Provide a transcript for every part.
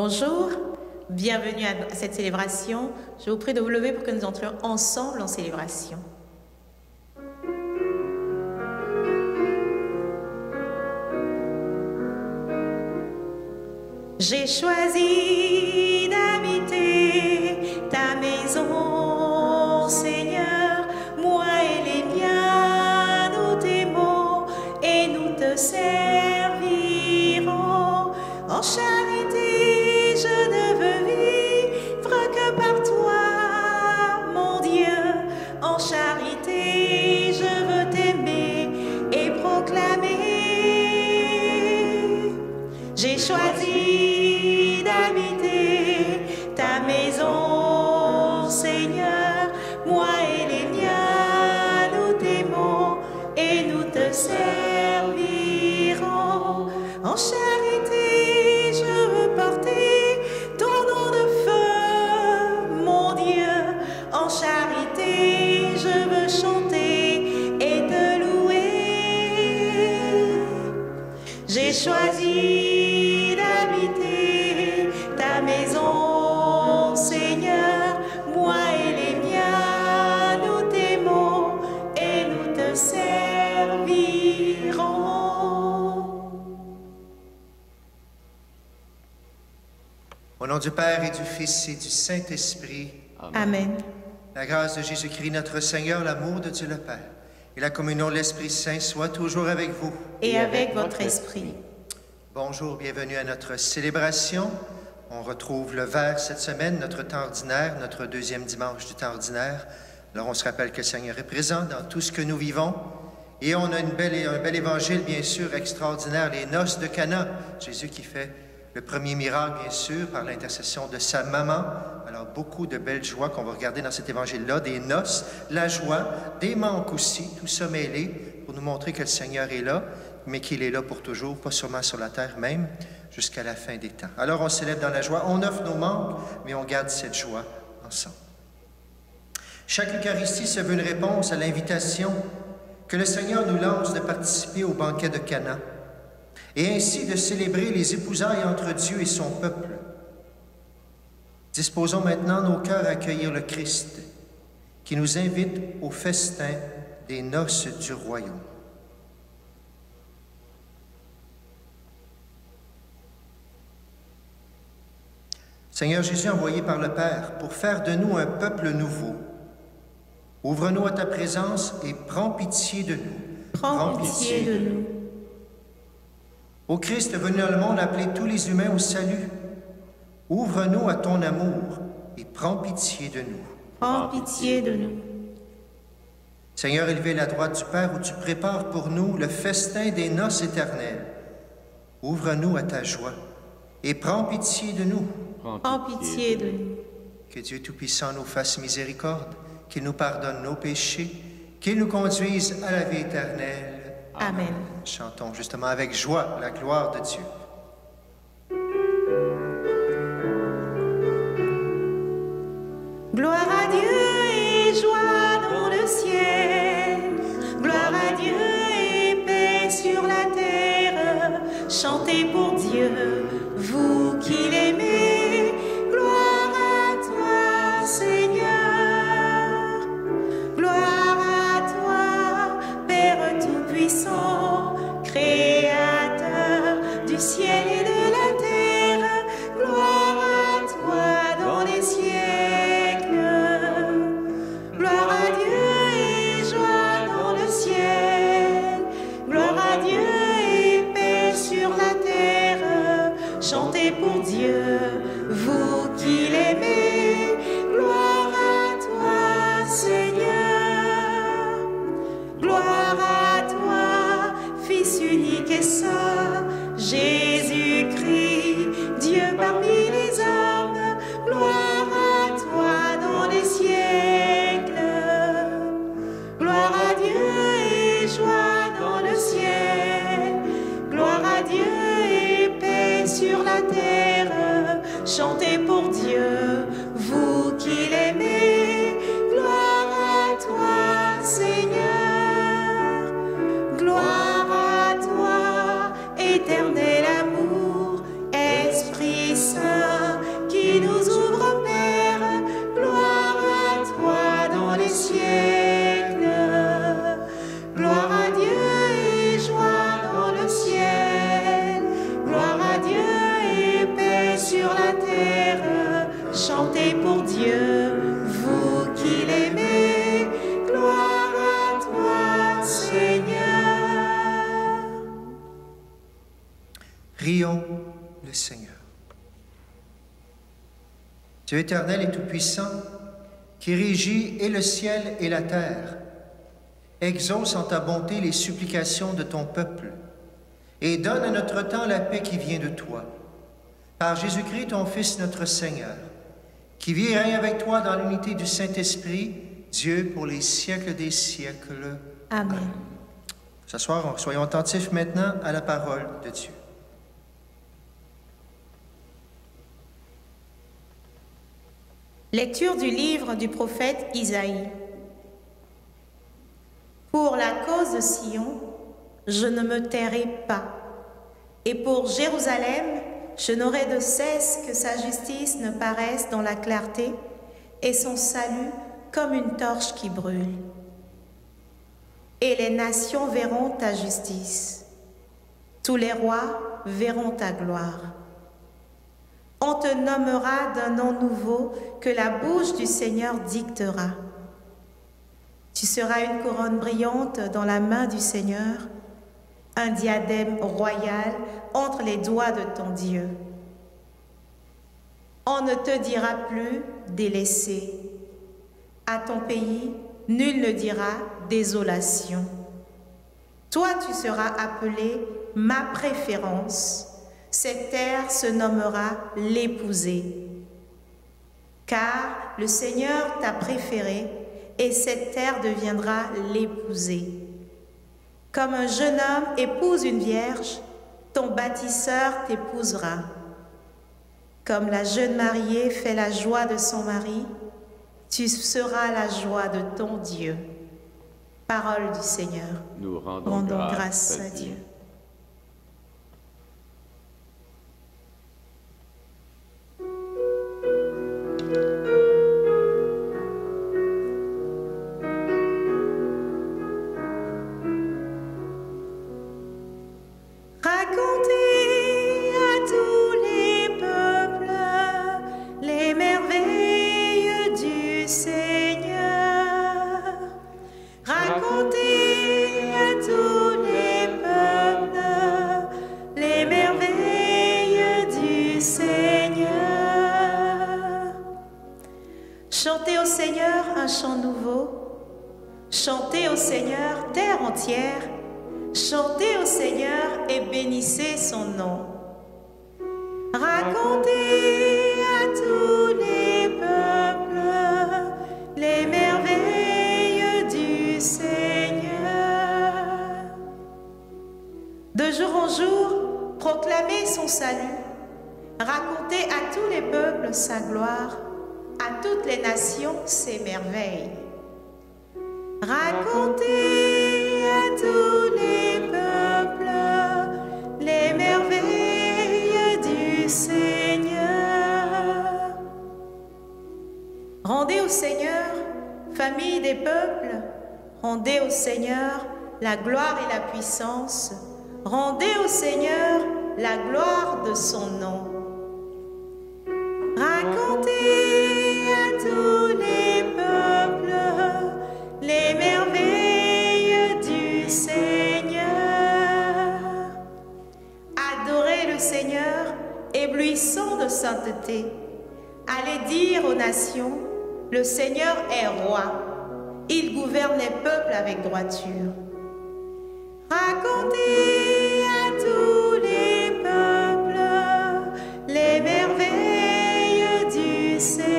Bonjour, bienvenue à cette célébration. Je vous prie de vous lever pour que nous entrions ensemble en célébration. J'ai choisi d'habiter ta maison, Seigneur, moi et les miens, nous t'aimons et nous te servirons. En charité, je ne veux vivre que par toi, mon Dieu. En charité, je veux t'aimer et proclamer. J'ai choisi d'habiter ta maison, Seigneur, moi et les miens, nous t'aimons et nous te servirons. En charité, je veux porter ton nom de feu, mon Dieu. En charité, je veux chanter et te louer. J'ai choisi d'habiter ta maison, Seigneur, moi et les miens, nous t'aimons et nous te servirons. Au nom du Père et du Fils et du Saint-Esprit, Amen. la grâce de Jésus-Christ notre Seigneur, l'amour de Dieu le Père et la communion de l'Esprit Saint soient toujours avec vous. Et avec votre esprit. Bonjour, bienvenue à notre célébration. On retrouve le Vert cette semaine, notre temps ordinaire, notre deuxième dimanche du temps ordinaire. Alors on se rappelle que le Seigneur est présent dans tout ce que nous vivons. Et on a un bel évangile, bien sûr, extraordinaire, les noces de Cana. Jésus qui fait le premier miracle, bien sûr, par l'intercession de sa maman. Alors, beaucoup de belles joies qu'on va regarder dans cet évangile-là, des noces, la joie, des manques aussi, tout ça mêlé pour nous montrer que le Seigneur est là, mais qu'il est là pour toujours, pas seulement sur la terre même, jusqu'à la fin des temps. Alors, on célèbre dans la joie, on offre nos manques, mais on garde cette joie ensemble. Chaque Eucharistie se veut une réponse à l'invitation que le Seigneur nous lance de participer au banquet de Cana, et ainsi de célébrer les épousailles entre Dieu et son peuple. Disposons maintenant nos cœurs à accueillir le Christ, qui nous invite au festin des noces du royaume. Seigneur Jésus, envoyé par le Père pour faire de nous un peuple nouveau, ouvre-nous à ta présence et prends pitié de nous. Prends pitié de nous. Ô Christ, venu dans le monde appeler tous les humains au salut, ouvre-nous à ton amour et prends pitié de nous. Prends pitié de nous. Seigneur, élevé à la droite du Père, où tu prépares pour nous le festin des noces éternelles, ouvre-nous à ta joie et prends pitié de nous. Prends pitié de nous. Que Dieu Tout-Puissant nous fasse miséricorde, qu'il nous pardonne nos péchés, qu'il nous conduise à la vie éternelle. Amen. Chantons justement avec joie la gloire de Dieu. Gloire à Dieu et joie dans le ciel. Gloire à Dieu et paix sur la terre. Chantez pour Dieu, vous qui l'aimez. Gloire à toi, Seigneur. Gloire à toi, Père Tout-Puissant, Créateur du ciel et de la terre. Gloire à toi dans les siècles. Gloire à Dieu et joie dans le ciel. Gloire à Dieu et paix sur la terre. Chantez pour Dieu, vous qui l'aimez. Gloire à toi, Seigneur. Gloire à toi, Fils unique et saint, Jésus-Christ, Dieu parmi les hommes. Gloire à toi dans les siècles. Gloire à Dieu et joie dans le ciel. Gloire à Dieu et paix sur la terre. Chantez pour Dieu, vous qui l'aimez. Gloire à toi, Seigneur. Gloire à toi, éternel amour, Esprit Saint. le Seigneur. Dieu éternel et tout-puissant, qui régit et le ciel et la terre, exauce en ta bonté les supplications de ton peuple et donne à notre temps la paix qui vient de toi. Par Jésus-Christ, ton Fils, notre Seigneur, qui vit et règne avec toi dans l'unité du Saint-Esprit, Dieu pour les siècles des siècles. Amen. S'asseoir, soyons attentifs maintenant à la parole de Dieu. Lecture du livre du prophète Isaïe. Pour la cause de Sion, je ne me tairai pas, et pour Jérusalem, je n'aurai de cesse que sa justice ne paraisse dans la clarté et son salut comme une torche qui brûle. Et les nations verront ta justice, tous les rois verront ta gloire. On te nommera d'un nom nouveau que la bouche du Seigneur dictera. Tu seras une couronne brillante dans la main du Seigneur, un diadème royal entre les doigts de ton Dieu. On ne te dira plus délaissé. À ton pays, nul ne dira désolation. Toi, tu seras appelé ma préférence. Cette terre se nommera l'épousée. Car le Seigneur t'a préféré et cette terre deviendra l'épousée. Comme un jeune homme épouse une vierge, ton bâtisseur t'épousera. Comme la jeune mariée fait la joie de son mari, tu seras la joie de ton Dieu. Parole du Seigneur. Nous rendons grâce à Dieu. Chantez au Seigneur un chant nouveau. Chantez au Seigneur, terre entière. Chantez au Seigneur et bénissez son nom. Racontez à tous les peuples les merveilles du Seigneur. De jour en jour, proclamez son salut. Racontez à tous les peuples sa gloire. À toutes les nations ses merveilles. Racontez à tous les peuples les merveilles du Seigneur. Rendez au Seigneur, famille des peuples, rendez au Seigneur la gloire et la puissance. Rendez au Seigneur la gloire de son nom. Racontez à tous les peuples les merveilles du Seigneur. Adorez le Seigneur, éblouissant de sainteté. Allez dire aux nations, le Seigneur est roi. Il gouverne les peuples avec droiture. Racontez à tous les peuples les merveilles du Seigneur.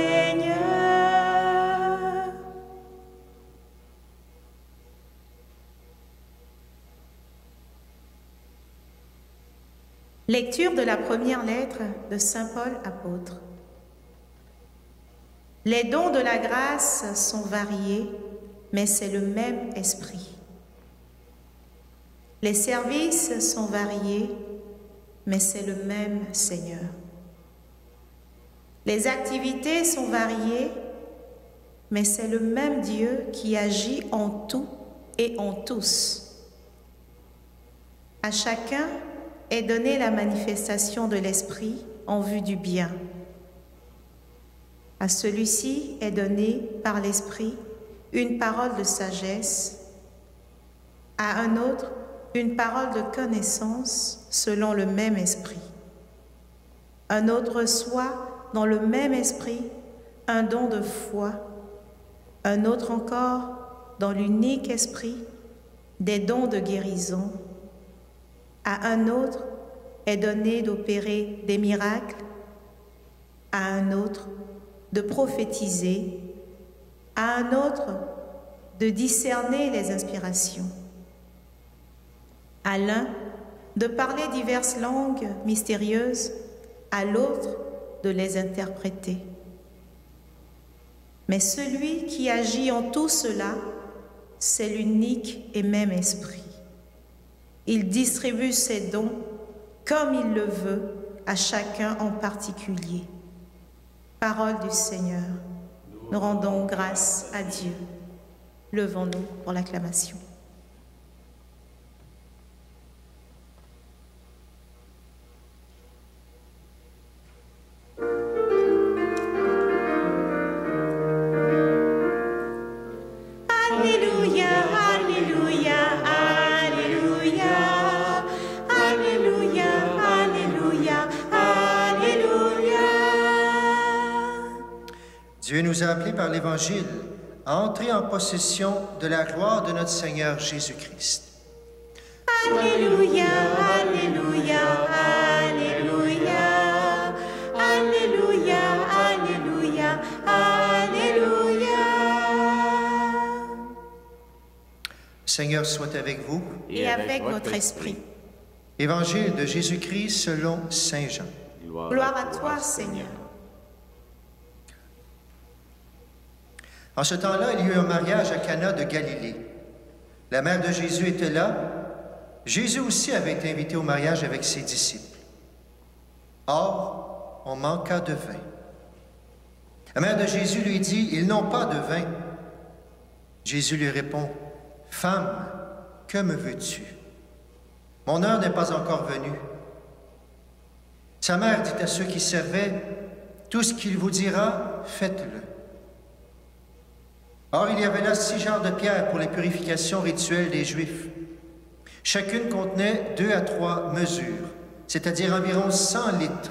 Lecture de la première lettre de Saint Paul apôtre. Les dons de la grâce sont variés, mais c'est le même esprit. Les services sont variés, mais c'est le même Seigneur. Les activités sont variées, mais c'est le même Dieu qui agit en tout et en tous. À chacun est donnée la manifestation de l'Esprit en vue du bien. À celui-ci est donnée par l'Esprit une parole de sagesse, à un autre une parole de connaissance selon le même esprit, un autre reçoit dans le même esprit un don de foi, un autre encore dans l'unique esprit des dons de guérison. À un autre est donné d'opérer des miracles, à un autre de prophétiser, à un autre de discerner les inspirations, à l'un de parler diverses langues mystérieuses, à l'autre de les interpréter. Mais celui qui agit en tout cela, c'est l'unique et même esprit. Il distribue ses dons comme il le veut à chacun en particulier. Parole du Seigneur. Nous rendons grâce à Dieu. Levons-nous pour l'acclamation. Dieu nous a appelés par l'Évangile à entrer en possession de la gloire de notre Seigneur Jésus-Christ. Alléluia, Alléluia, Alléluia, Alléluia, Alléluia, Alléluia. Seigneur soit avec vous. Et avec votre esprit. Évangile de Jésus-Christ selon Saint Jean. Gloire à toi, Seigneur. En ce temps-là, il y eut un mariage à Cana de Galilée. La mère de Jésus était là. Jésus aussi avait été invité au mariage avec ses disciples. Or, on manqua de vin. La mère de Jésus lui dit, « Ils n'ont pas de vin. » Jésus lui répond, « Femme, que me veux-tu? Mon heure n'est pas encore venue. » Sa mère dit à ceux qui servaient, « Tout ce qu'il vous dira, faites-le. » Or, il y avait là 6 genres de pierres pour les purifications rituelles des Juifs. Chacune contenait 2 à 3 mesures, c'est-à-dire environ 100 litres.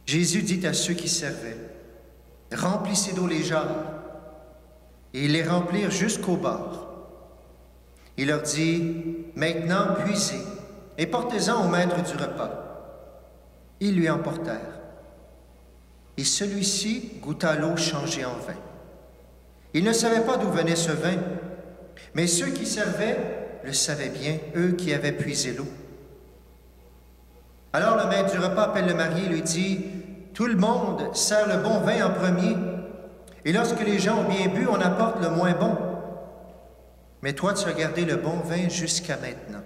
Jésus dit à ceux qui servaient, « Remplissez d'eau les jarres. » Et ils les remplirent jusqu'au bord. Il leur dit, « Maintenant, puisez, et portez-en au maître du repas. » Ils lui emportèrent. Et celui-ci goûta l'eau changée en vin. Il ne savait pas d'où venait ce vin, mais ceux qui servaient le savaient bien, eux qui avaient puisé l'eau. Alors le maître du repas appelle le marié et lui dit, « Tout le monde sert le bon vin en premier, et lorsque les gens ont bien bu, on apporte le moins bon. Mais toi, tu as gardé le bon vin jusqu'à maintenant. »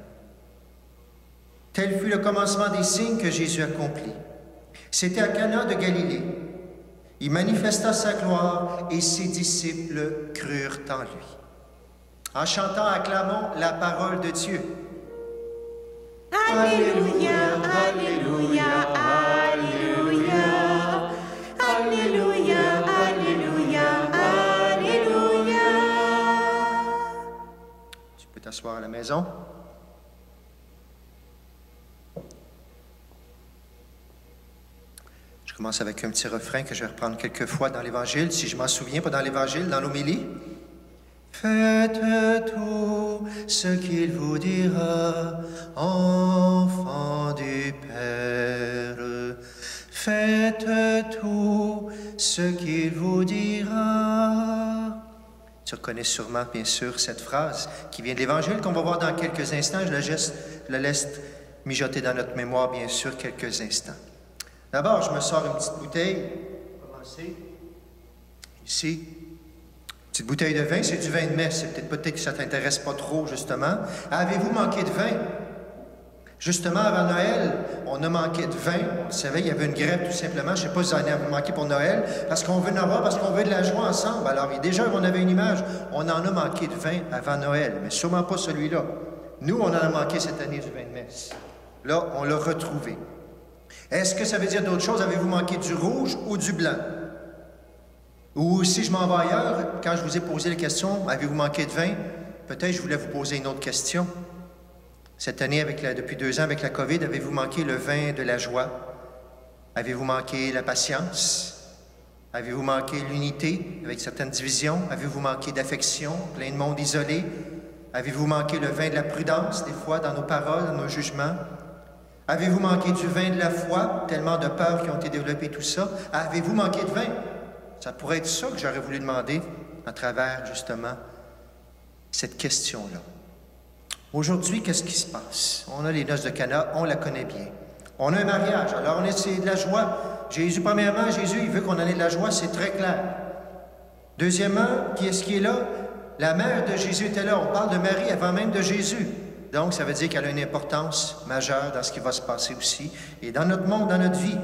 Tel fut le commencement des signes que Jésus accomplit. C'était à Cana de Galilée. Il manifesta sa gloire et ses disciples crurent en lui. En chantant, acclamons la parole de Dieu. Alléluia, Alléluia, Alléluia, Alléluia, Alléluia, Alléluia. Tu peux t'asseoir à la maison. Je commence avec un petit refrain que je vais reprendre quelques fois dans l'Évangile, si je m'en souviens, pas dans l'Évangile, dans l'homélie. Faites tout ce qu'il vous dira, enfants du Père. Faites tout ce qu'il vous dira. Tu reconnais sûrement, bien sûr, cette phrase qui vient de l'Évangile qu'on va voir dans quelques instants. Je la laisse mijoter dans notre mémoire, bien sûr, quelques instants. D'abord, je me sors une petite bouteille. On va commencer. Ici. Petite bouteille de vin, c'est du vin de messe. C'est peut-être que ça ne t'intéresse pas trop, justement. Avez-vous manqué de vin? Justement, avant Noël, on a manqué de vin. Vous savez, il y avait une grève, tout simplement. Je ne sais pas si vous en avez manqué pour Noël, parce qu'on veut en avoir, parce qu'on veut de la joie ensemble. Alors, déjà, on avait une image. On en a manqué de vin avant Noël, mais sûrement pas celui-là. Nous, on en a manqué cette année du vin de messe. Là, on l'a retrouvé. Est-ce que ça veut dire d'autres choses? Avez-vous manqué du rouge ou du blanc? Ou si je m'en vais ailleurs, quand je vous ai posé la question, avez-vous manqué de vin? Peut-être je voulais vous poser une autre question. Cette année, depuis 2 ans, avec la COVID, avez-vous manqué le vin de la joie? Avez-vous manqué la patience? Avez-vous manqué l'unité avec certaines divisions? Avez-vous manqué d'affection, plein de monde isolé? Avez-vous manqué le vin de la prudence, des fois, dans nos paroles, dans nos jugements? Avez-vous manqué du vin de la foi, tellement de peurs qui ont été développées, tout ça? Avez-vous manqué de vin? Ça pourrait être ça que j'aurais voulu demander à travers, justement, cette question-là. Aujourd'hui, qu'est-ce qui se passe? On a les noces de Cana, on la connaît bien. On a un mariage, alors c'est de la joie. Jésus, premièrement, Jésus, il veut qu'on en ait de la joie, c'est très clair. Deuxièmement, qui est-ce qui est là? La mère de Jésus était là. On parle de Marie avant même de Jésus. Donc, ça veut dire qu'elle a une importance majeure dans ce qui va se passer aussi et dans notre monde, dans notre vie.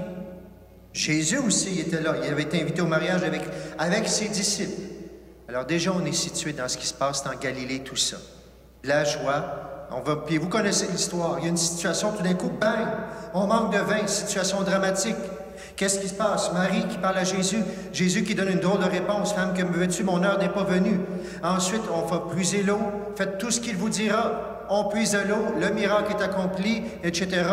Jésus aussi était là. Il avait été invité au mariage avec ses disciples. Alors déjà, on est situé dans ce qui se passe dans Galilée, tout ça. La joie. Puis vous connaissez l'histoire. Il y a une situation, tout d'un coup, bang! On manque de vin, situation dramatique. Qu'est-ce qui se passe? Marie qui parle à Jésus. Jésus qui donne une drôle de réponse. Femme, que me veux-tu? Mon heure n'est pas venue. Ensuite, on va puiser l'eau. Faites tout ce qu'il vous dira. On puise l'eau. Le miracle est accompli, etc.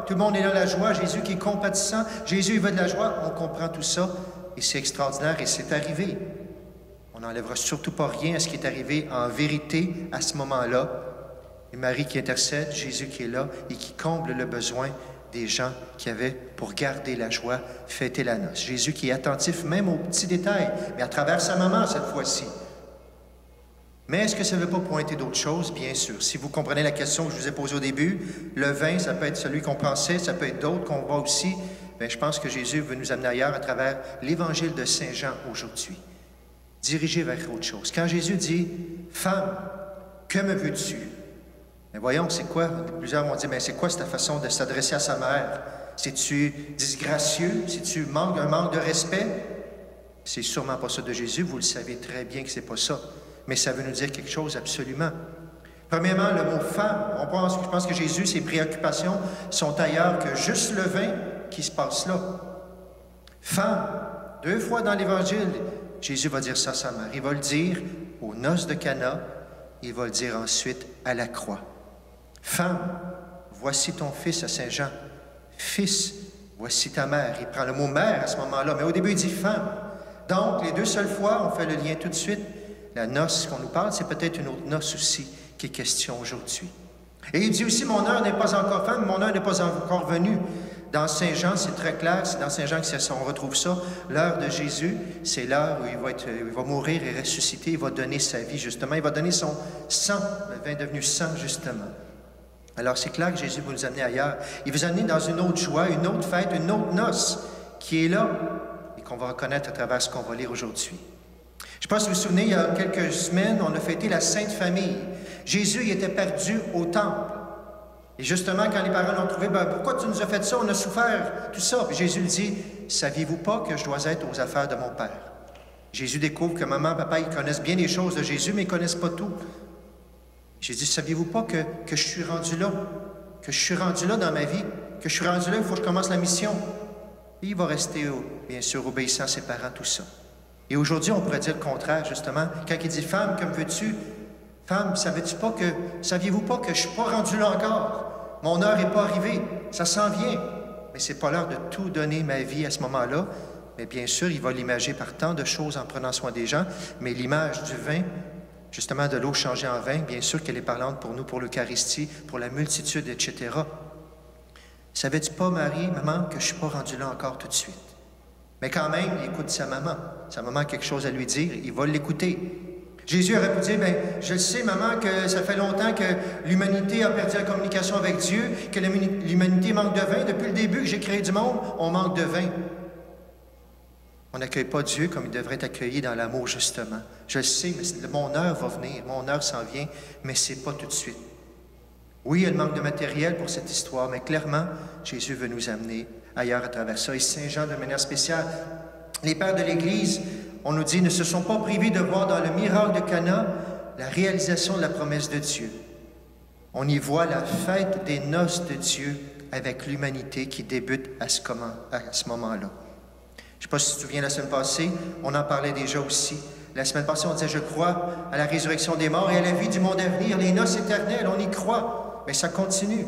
Tout le monde est dans la joie. Jésus qui est compatissant. Jésus, il veut de la joie. On comprend tout ça. Et c'est extraordinaire. Et c'est arrivé. On n'enlèvera surtout pas rien à ce qui est arrivé en vérité à ce moment-là. Et Marie qui intercède, Jésus qui est là et qui comble le besoin des gens qui avaient, pour garder la joie, fêter la noce. Jésus qui est attentif même aux petits détails, mais à travers sa maman cette fois-ci. Mais est-ce que ça ne veut pas pointer d'autres choses? Bien sûr. Si vous comprenez la question que je vous ai posée au début, le vin, ça peut être celui qu'on pensait, ça peut être d'autres qu'on voit aussi. Bien, je pense que Jésus veut nous amener ailleurs à travers l'Évangile de Saint Jean aujourd'hui. Dirigé vers autre chose. Quand Jésus dit « Femme, que me veux-tu? » Mais voyons, c'est quoi? Plusieurs vont dire, mais c'est quoi cette façon de s'adresser à sa mère? C'est-tu disgracieux? C'est-tu un manque de respect? C'est sûrement pas ça de Jésus, vous le savez très bien que c'est pas ça. Mais ça veut nous dire quelque chose absolument. Premièrement, le mot « femme », je pense que Jésus, ses préoccupations sont ailleurs que juste le vin qui se passe là. Femme, 2 fois dans l'Évangile, Jésus va dire ça à sa mère. Il va le dire aux noces de Cana, il va le dire ensuite à la croix. Femme, voici ton fils à Saint Jean. Fils, voici ta mère. Il prend le mot mère à ce moment-là, mais au début, il dit femme. Donc, les 2 seules fois, on fait le lien tout de suite. La noce qu'on nous parle, c'est peut-être une autre noce aussi qui est question aujourd'hui. Et il dit aussi, mon heure n'est pas encore femme, mon heure n'est pas encore venue. Dans Saint Jean, c'est très clair, c'est dans Saint Jean qu'on retrouve ça. L'heure de Jésus, c'est l'heure où il va mourir et ressusciter, il va donner sa vie, justement. Il va donner son sang, le vin devenu sang, justement. Alors, c'est clair que Jésus va nous amener ailleurs. Il va nous amener dans une autre joie, une autre fête, une autre noce qui est là et qu'on va reconnaître à travers ce qu'on va lire aujourd'hui. Je ne sais pas si vous vous souvenez, il y a quelques semaines, on a fêté la Sainte Famille. Jésus, il était perdu au temple. Et justement, quand les parents l'ont trouvé, pourquoi tu nous as fait ça? On a souffert, tout ça. Puis Jésus lui dit, saviez-vous pas que je dois être aux affaires de mon Père? Jésus découvre que maman, papa, ils connaissent bien les choses de Jésus, mais ils ne connaissent pas tout. Jésus dit, saviez-vous pas que je suis rendu là? Que je suis rendu là dans ma vie? Que je suis rendu là, il faut que je commence la mission. Et il va rester, bien sûr, obéissant à ses parents, tout ça. Et aujourd'hui, on pourrait dire le contraire, justement. Quand il dit, femme, que me veux-tu? Femme, saviez-vous pas que je ne suis pas rendu là encore? Mon heure n'est pas arrivée. Ça s'en vient. Mais ce n'est pas l'heure de tout donner ma vie à ce moment-là. Mais bien sûr, il va l'imager par tant de choses en prenant soin des gens. Mais l'image du vin, justement de l'eau changée en vin, bien sûr qu'elle est parlante pour nous, pour l'Eucharistie, pour la multitude, etc. Savais-tu pas, Marie, maman, que je ne suis pas rendu là encore tout de suite? Mais quand même, il écoute sa maman. Sa maman a quelque chose à lui dire, il va l'écouter. Jésus aurait pu dire, bien, je le sais, maman, que ça fait longtemps que l'humanité a perdu la communication avec Dieu, que l'humanité manque de vin. Depuis le début que j'ai créé du monde, on manque de vin. On n'accueille pas Dieu comme il devrait être accueilli dans l'amour, justement. Je le sais, mais mon heure va venir, mon heure s'en vient, mais ce n'est pas tout de suite. Oui, il manque de matériel pour cette histoire, mais clairement, Jésus veut nous amener ailleurs à travers ça. Et Saint Jean, de manière spéciale, les pères de l'Église, on nous dit, ne se sont pas privés de voir dans le miracle de Cana la réalisation de la promesse de Dieu. On y voit la fête des noces de Dieu avec l'humanité qui débute à ce moment-là. Je ne sais pas si tu te souviens, la semaine passée, on en parlait déjà aussi. La semaine passée, on disait, je crois à la résurrection des morts et à la vie du monde à venir, les noces éternelles, on y croit. mais ça continue.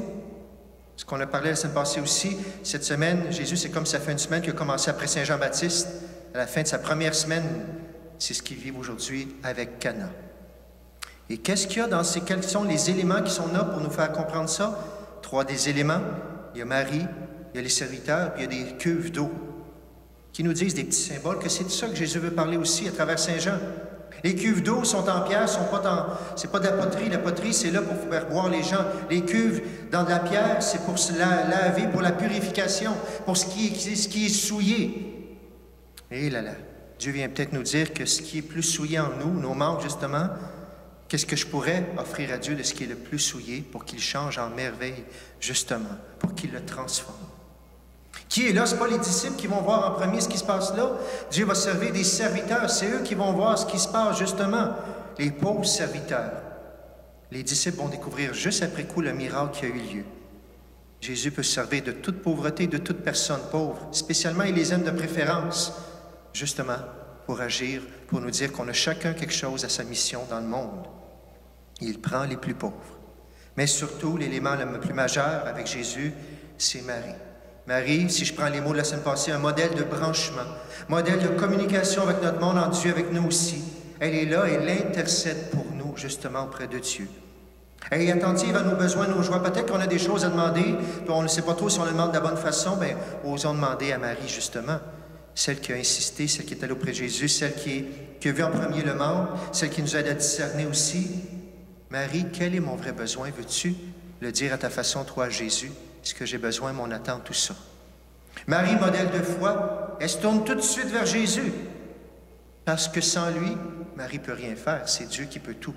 Ce qu'on a parlé la semaine passée aussi, cette semaine, Jésus, c'est comme ça fait une semaine qu'il a commencé après Saint-Jean-Baptiste. À la fin de sa première semaine, c'est ce qu'il vit aujourd'hui avec Cana. Et qu'est-ce qu'il y a dans ces... Quels sont les éléments qui sont là pour nous faire comprendre ça? 3 des éléments. Il y a Marie, il y a les serviteurs, puis il y a des cuves d'eau qui nous disent des petits symboles, que c'est de ça que Jésus veut parler aussi à travers Saint Jean. Les cuves d'eau sont en pierre, c'est pas de la poterie. La poterie, c'est là pour faire boire les gens. Les cuves dans de la pierre, c'est pour se laver, pour la purification, pour ce qui est souillé. Et là, Dieu vient peut-être nous dire que ce qui est plus souillé en nous, nos manques justement, qu'est-ce que je pourrais offrir à Dieu de ce qui est le plus souillé pour qu'il change en merveille, justement, pour qu'il le transforme. Qui est là? Ce n'est pas les disciples qui vont voir en premier ce qui se passe là. Dieu va servir des serviteurs. C'est eux qui vont voir ce qui se passe, justement. Les pauvres serviteurs. Les disciples vont découvrir juste après coup le miracle qui a eu lieu. Jésus peut se servir de toute pauvreté, de toute personne pauvre. Spécialement, il les aime de préférence, justement, pour agir, pour nous dire qu'on a chacun quelque chose à sa mission dans le monde. Il prend les plus pauvres. Mais surtout, l'élément le plus majeur avec Jésus, c'est Marie. Marie, si je prends les mots de la semaine passée, un modèle de branchement, modèle de communication avec notre monde, en Dieu avec nous aussi. Elle est là, elle intercède pour nous, justement, auprès de Dieu. Elle est attentive à nos besoins, nos joies. Peut-être qu'on a des choses à demander, puis on ne sait pas trop si on le demande de la bonne façon, bien, osons demander à Marie, justement. Celle qui a insisté, celle qui est allée auprès de Jésus, celle qui a vu en premier le manque, celle qui nous aide à discerner aussi. Marie, quel est mon vrai besoin? Veux-tu le dire à ta façon, toi, Jésus? Ce que j'ai besoin, mon attente, tout ça. Marie, modèle de foi, elle se tourne tout de suite vers Jésus. Parce que sans lui, Marie ne peut rien faire. C'est Dieu qui peut tout.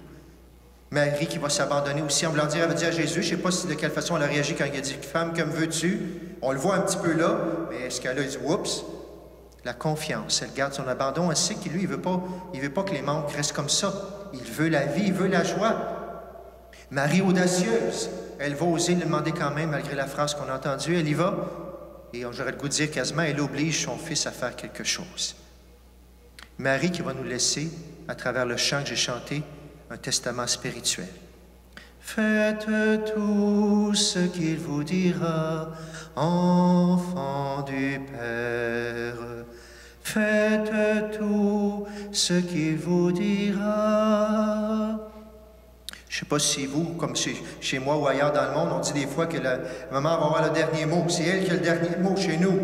Marie qui va s'abandonner aussi en voulant dire, elle va dire à Jésus, je ne sais pas de quelle façon elle a réagi quand il a dit, femme, comme veux-tu? On le voit un petit peu là, mais est-ce qu'elle a dit, oups? La confiance, elle garde son abandon. Elle sait qu'il, lui, il veut pas que les manques restent comme ça. Il veut la vie, il veut la joie. Marie audacieuse, elle va oser le demander quand même, malgré la phrase qu'on a entendue. Elle y va, et j'aurais le goût de dire quasiment, elle oblige son fils à faire quelque chose. Marie qui va nous laisser, à travers le chant que j'ai chanté, un testament spirituel. Faites tout ce qu'il vous dira, enfants du Père. Faites tout ce qu'il vous dira. Je ne sais pas si vous, comme chez moi ou ailleurs dans le monde, on dit des fois que la maman va avoir le dernier mot. C'est elle qui a le dernier mot chez nous.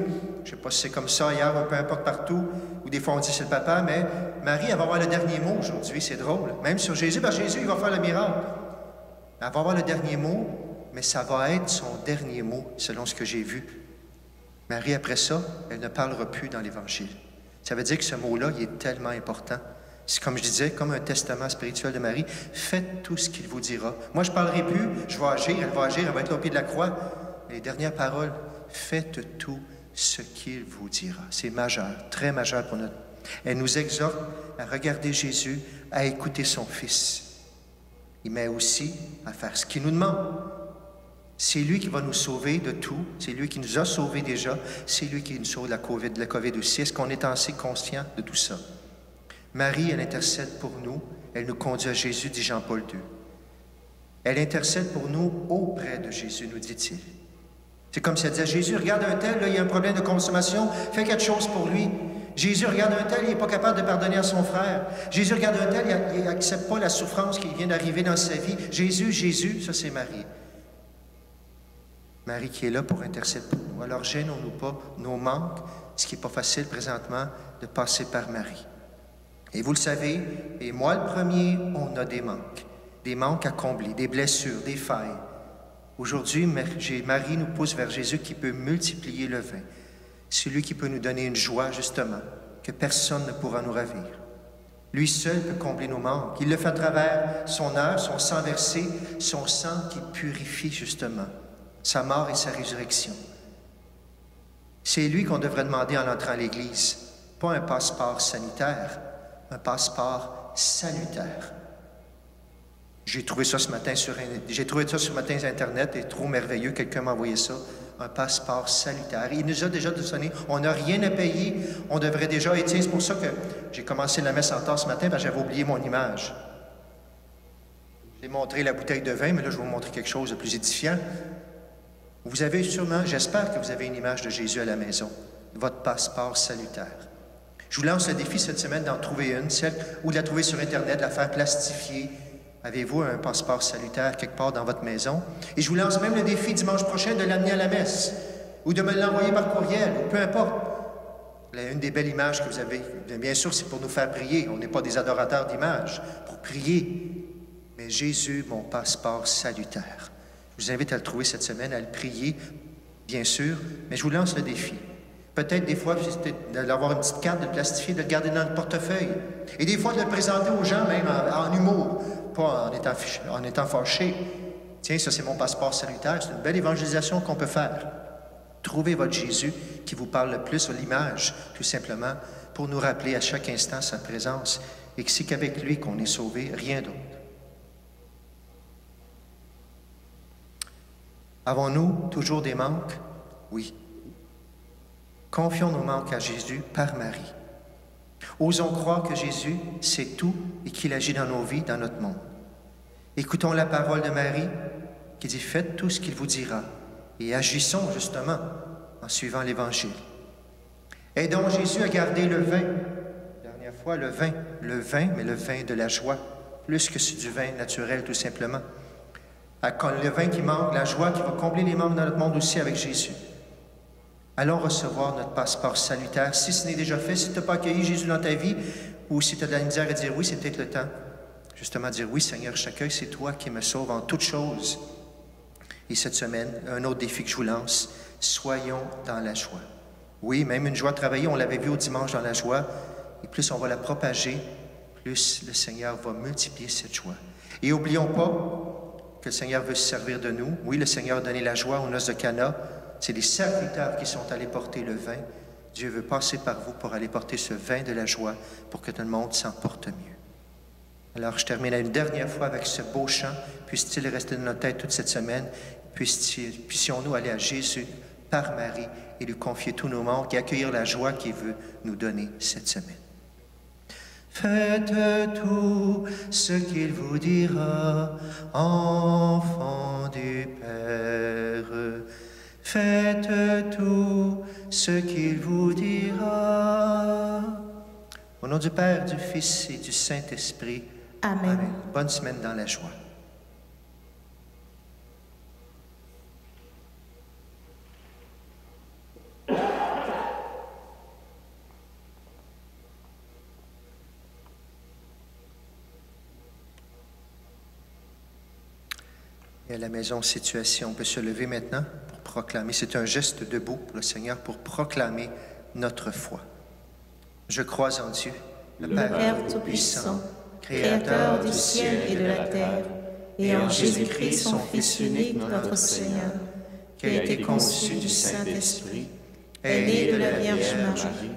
Je ne sais pas si c'est comme ça ailleurs ou peu importe partout, ou des fois on dit c'est le papa, mais Marie, elle va avoir le dernier mot aujourd'hui. C'est drôle. Même sur Jésus, parce que Jésus, il va faire le miracle. Elle va avoir le dernier mot, mais ça va être son dernier mot, selon ce que j'ai vu. Marie, après ça, elle ne parlera plus dans l'Évangile. Ça veut dire que ce mot-là, il est tellement important. C'est comme je disais, comme un testament spirituel de Marie. Faites tout ce qu'il vous dira. Moi, je ne parlerai plus, je vais agir, elle va être là au pied de la croix. Les dernières paroles, faites tout ce qu'il vous dira. C'est majeur, très majeur pour notre... Elle nous exhorte à regarder Jésus, à écouter son Fils. Il met aussi à faire ce qu'il nous demande. C'est lui qui va nous sauver de tout. C'est lui qui nous a sauvés déjà. C'est lui qui nous sauve de la COVID aussi. Est-ce qu'on est assez conscient de tout ça? Marie, elle intercède pour nous. Elle nous conduit à Jésus, dit Jean-Paul II. Elle intercède pour nous auprès de Jésus, nous dit-il. C'est comme si elle disait, Jésus, regarde un tel, là, il y a un problème de consommation, fais quelque chose pour lui. Jésus, regarde un tel, il n'est pas capable de pardonner à son frère. Jésus, regarde un tel, il n'accepte pas la souffrance qui vient d'arriver dans sa vie. Jésus, ça c'est Marie. Marie qui est là pour intercéder pour nous. Alors, gênons-nous pas nos manques, ce qui n'est pas facile présentement de passer par Marie. Et vous le savez, et moi le premier, on a des manques à combler, des blessures, des failles. Aujourd'hui, Marie nous pousse vers Jésus qui peut multiplier le vin. Celui qui peut nous donner une joie, justement, que personne ne pourra nous ravir. Lui seul peut combler nos manques. Il le fait à travers son œuvre, son sang versé, son sang qui purifie, justement, sa mort et sa résurrection. C'est lui qu'on devrait demander en entrant à l'Église, pas un passeport sanitaire, un passeport salutaire. J'ai trouvé ça ce matin sur Internet, et trop merveilleux, quelqu'un m'a envoyé ça, un passeport salutaire. Il nous a déjà donné, on n'a rien à payer, on devrait déjà, et tiens, c'est pour ça que j'ai commencé la messe en retard ce matin, parce que j'avais oublié mon image. J'ai montré la bouteille de vin, mais là, je vais vous montrer quelque chose de plus édifiant. Vous avez sûrement, j'espère que vous avez une image de Jésus à la maison, votre passeport salutaire. Je vous lance le défi cette semaine d'en trouver une, celle ou de la trouver sur Internet, de la faire plastifier. Avez-vous un passeport salutaire quelque part dans votre maison? Et je vous lance même le défi dimanche prochain de l'amener à la messe ou de me l'envoyer par courriel, ou peu importe. Une des belles images que vous avez, bien sûr, c'est pour nous faire prier. On n'est pas des adorateurs d'images, pour prier. Mais Jésus, mon passeport salutaire. Je vous invite à le trouver cette semaine, à le prier, bien sûr, mais je vous lance le défi. Peut-être des fois, c'est d'avoir une petite carte, de le plastifier, de le garder dans le portefeuille. Et des fois, de le présenter aux gens, même en humour, pas en étant fâché. Tiens, ça, c'est mon passeport salutaire. C'est une belle évangélisation qu'on peut faire. Trouvez votre Jésus qui vous parle le plus, l'image, tout simplement, pour nous rappeler à chaque instant sa présence et que c'est qu'avec lui qu'on est sauvé, rien d'autre. Avons-nous toujours des manques? Oui. Confions nos manques à Jésus par Marie. Osons croire que Jésus sait tout et qu'il agit dans nos vies, dans notre monde. Écoutons la parole de Marie qui dit « Faites tout ce qu'il vous dira » et agissons justement en suivant l'Évangile. Aidons Jésus à garder le vin. Dernière fois, le vin, mais le vin de la joie, plus que du vin naturel tout simplement. Le vin qui manque, la joie qui va combler les manques dans notre monde aussi avec Jésus. Allons recevoir notre passeport salutaire. Si ce n'est déjà fait, si tu n'as pas accueilli Jésus dans ta vie, ou si tu as de la misère à dire oui, c'est peut-être le temps. Justement, dire oui, Seigneur, je t'accueille, c'est toi qui me sauves en toutes choses. Et cette semaine, un autre défi que je vous lance, soyons dans la joie. Oui, même une joie travaillée, on l'avait vu au dimanche dans la joie, et plus on va la propager, plus le Seigneur va multiplier cette joie. Et n'oublions pas que le Seigneur veut se servir de nous. Oui, le Seigneur a donné la joie aux noces de Cana. C'est les serviteurs qui sont allés porter le vin. Dieu veut passer par vous pour aller porter ce vin de la joie pour que tout le monde s'en porte mieux. Alors, je termine une dernière fois avec ce beau chant. Puisse-t-il rester dans notre tête toute cette semaine? Puissions-nous aller à Jésus par Marie et lui confier tous nos manques et accueillir la joie qu'il veut nous donner cette semaine. Faites tout ce qu'il vous dira, enfants du Père. Faites tout ce qu'il vous dira. Au nom du Père, du Fils et du Saint-Esprit. Amen. Amen. Bonne semaine dans la joie. Et à la maison situation, on peut se lever maintenant pour proclamer. C'est un geste debout pour le Seigneur pour proclamer notre foi. Je crois en Dieu, le Père Tout-Puissant, Créateur du ciel et de la terre, et en Jésus-Christ, son Fils unique, notre Seigneur, qui a été conçu du Saint-Esprit, est né de la Vierge Marie,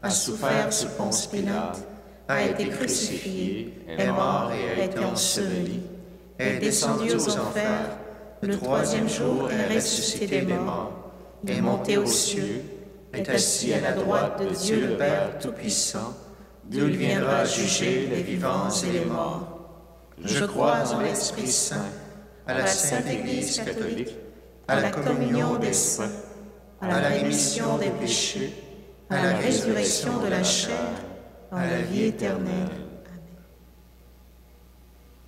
a souffert sous Ponce Pilate, a été crucifié, est mort et a été enseveli, est descendu aux enfers, le troisième jour est ressuscité des morts, est monté aux cieux, est assis à la droite de Dieu le Père Tout-Puissant, d'où il viendra juger les vivants et les morts. Je crois en l'Esprit Saint, à la Sainte Église catholique, à la communion des saints, à la rémission des péchés, à la résurrection de la chair, à la vie éternelle.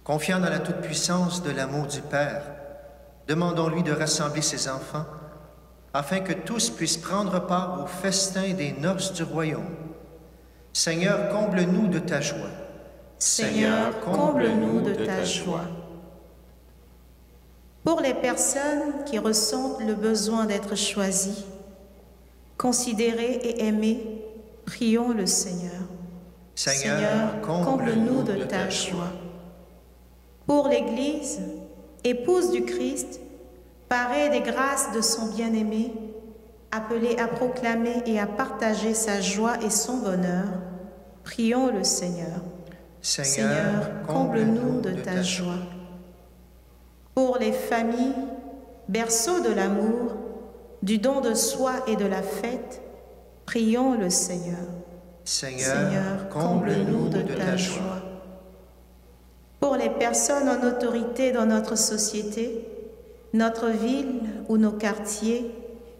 Confiant dans la toute-puissance de l'amour du Père, demandons-lui de rassembler ses enfants afin que tous puissent prendre part au festin des noces du royaume. Seigneur, comble-nous de ta joie. Seigneur, comble-nous de ta joie. Pour les personnes qui ressentent le besoin d'être choisies, considérées et aimées, prions le Seigneur. Seigneur, comble-nous de ta joie. Pour l'Église, épouse du Christ, parée des grâces de son bien-aimé, appelée à proclamer et à partager sa joie et son bonheur, prions le Seigneur. Seigneur, comble-nous de ta joie. Pour les familles, berceau de l'amour, du don de soi et de la fête, prions le Seigneur. Seigneur, comble-nous de ta joie. Pour les personnes en autorité dans notre société, notre ville ou nos quartiers,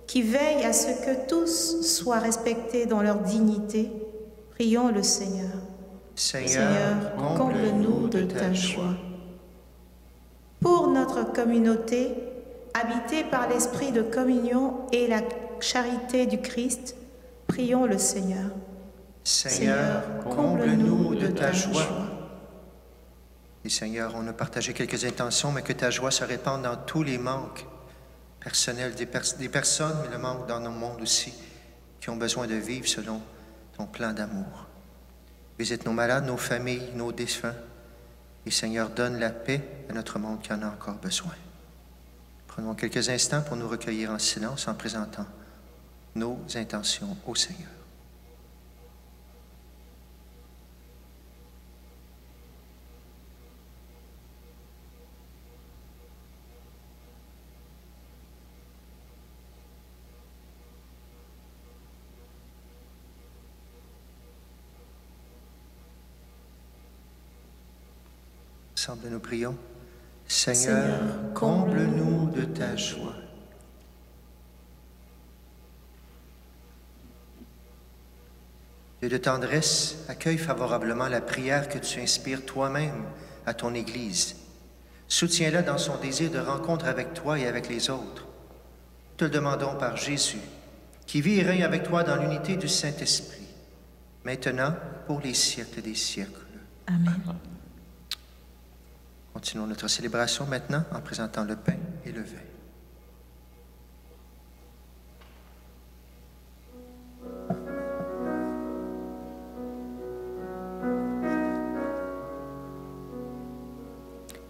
qui veillent à ce que tous soient respectés dans leur dignité, prions le Seigneur. Seigneur, comble-nous de ta joie. Pour notre communauté, habitée par l'esprit de communion et la charité du Christ, prions le Seigneur. Seigneur, comble-nous de ta joie. Et Seigneur, on a partagé quelques intentions, mais que ta joie se répande dans tous les manques personnels des personnes, mais le manque dans nos mondes aussi, qui ont besoin de vivre selon ton plan d'amour. Visite nos malades, nos familles, nos défunts. Et Seigneur, donne la paix à notre monde qui en a encore besoin. Prenons quelques instants pour nous recueillir en silence en présentant nos intentions au Seigneur. Ensemble, nous prions. Seigneur, comble-nous de ta joie. Dieu de tendresse, accueille favorablement la prière que tu inspires toi-même à ton Église. Soutiens-la dans son désir de rencontre avec toi et avec les autres. Te le demandons par Jésus, qui vit et règne avec toi dans l'unité du Saint-Esprit, maintenant pour les siècles des siècles. Amen. Continuons notre célébration maintenant en présentant le pain et le vin.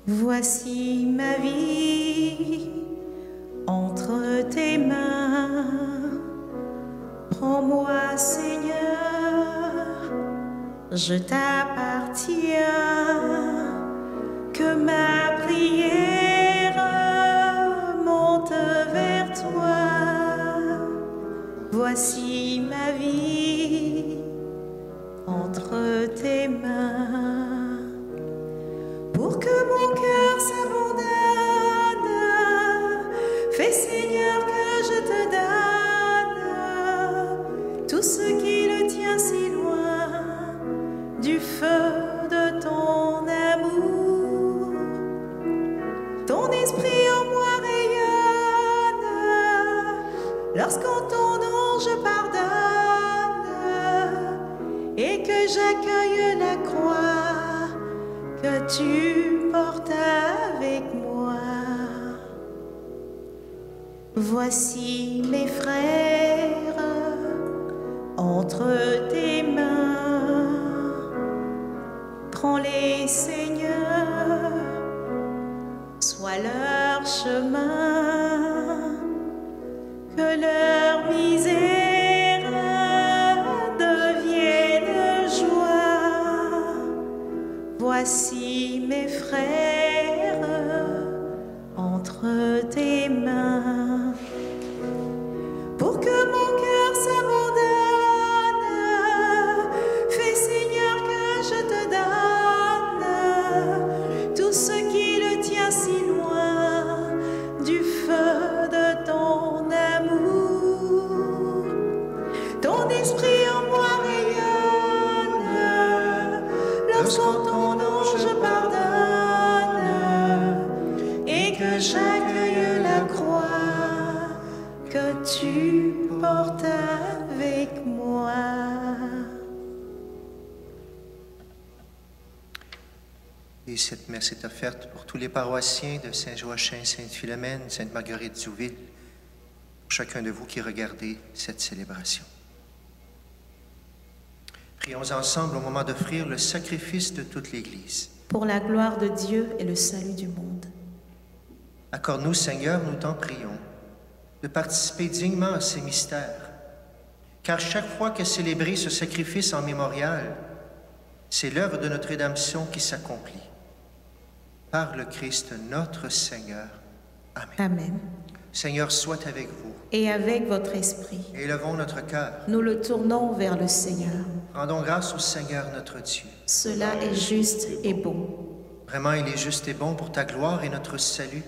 Voici ma vie entre tes mains. Prends-moi, Seigneur, je t'appartiens. Que ma prière monte vers toi. Voici ma vie entre tes mains. Pour que mon cœur s'abandonne, fais Seigneur que je te donne tout ce qui le tient si loin du feu de ton amour. Ton esprit en moi rayonne, lorsqu'en ton nom je pardonne, et que j'accueille la croix que tu portes avec moi. Voici mes frères entre tes mains, prends-les Seigneur, sois leur chemin, que leur misère devienne joie. Voici mes frères entre tes mains. Pour que mon cœur s'abandonne, fais Seigneur que je te donne tout ce qui le tient si loin du feu de ton amour. Ton esprit en moi rayonne, lorsqu'en ton nom je pardonne, et que j'accueille la croix que tu portes avec moi. Et cette messe est offerte pour tous les paroissiens de Saint-Joachim, Sainte-Philomène, Sainte-Marguerite-Zouville, pour chacun de vous qui regardez cette célébration. Prions ensemble au moment d'offrir le sacrifice de toute l'Église. Pour la gloire de Dieu et le salut du monde. Accorde-nous, Seigneur, nous t'en prions, de participer dignement à ces mystères, car chaque fois qu'est célébré ce sacrifice en mémorial, c'est l'œuvre de notre rédemption qui s'accomplit. Par le Christ notre Seigneur. Amen. Amen. Seigneur, soit avec vous. Et avec votre esprit. Élevons notre cœur. Nous le tournons vers le Seigneur. Rendons grâce au Seigneur notre Dieu. Cela est juste et bon. Vraiment, il est juste et bon pour ta gloire et notre salut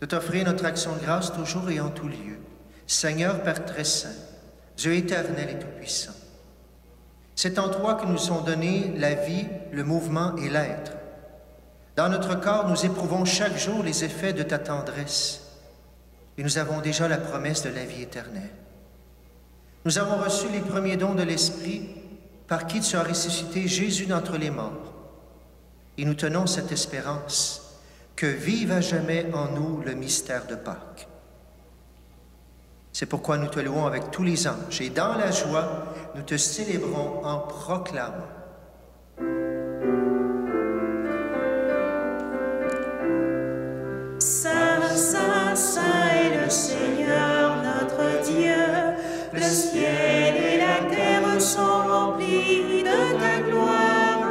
de t'offrir notre action de grâce toujours et en tout lieu. Seigneur, Père très saint, Dieu éternel et tout-puissant, c'est en toi que nous sont donnés la vie, le mouvement et l'être. Dans notre corps, nous éprouvons chaque jour les effets de ta tendresse et nous avons déjà la promesse de la vie éternelle. Nous avons reçu les premiers dons de l'Esprit par qui tu as ressuscité Jésus d'entre les morts. Et nous tenons cette espérance que vive à jamais en nous le mystère de Pâques. C'est pourquoi nous te louons avec tous les anges et dans la joie, nous te célébrons en proclamant. Saint, Saint, Saint est le Seigneur notre Dieu. Le ciel et la terre sont remplis de ta gloire.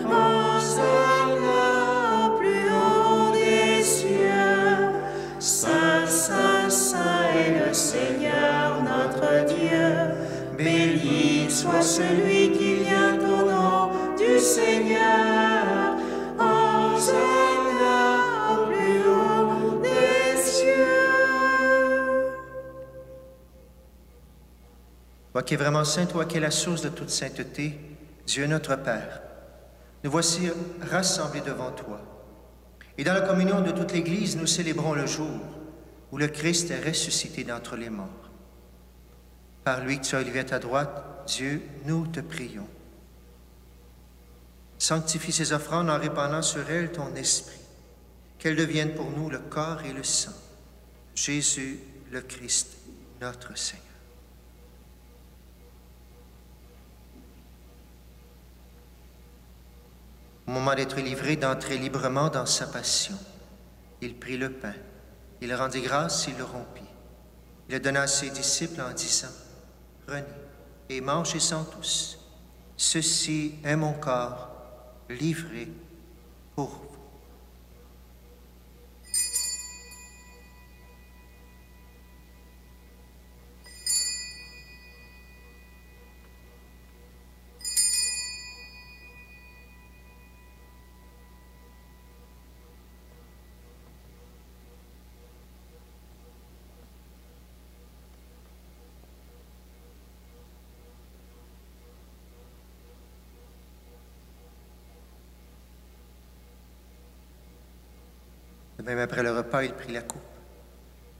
Hosanna au plus haut des cieux. Saint, Saint, Saint est le Seigneur notre Dieu. Béni soit celui qui vient au nom du Seigneur. Hosanna au plus haut des cieux. Toi qui es vraiment saint, toi qui es la source de toute sainteté, Dieu notre Père, nous voici rassemblés devant toi. Et dans la communion de toute l'Église, nous célébrons le jour où le Christ est ressuscité d'entre les morts. Par lui que tu as élevé à ta droite, Dieu, nous te prions. Sanctifie ces offrandes en répandant sur elles ton esprit, qu'elles deviennent pour nous le corps et le sang de Jésus le Christ, notre Seigneur. Au moment d'être livré, d'entrer librement dans sa passion, il prit le pain, il rendit grâce, il le rompit. Il le donna à ses disciples en disant, « Prenez et mangez-en tous. Ceci est mon corps livré pour vous. » Même après le repas, il prit la coupe.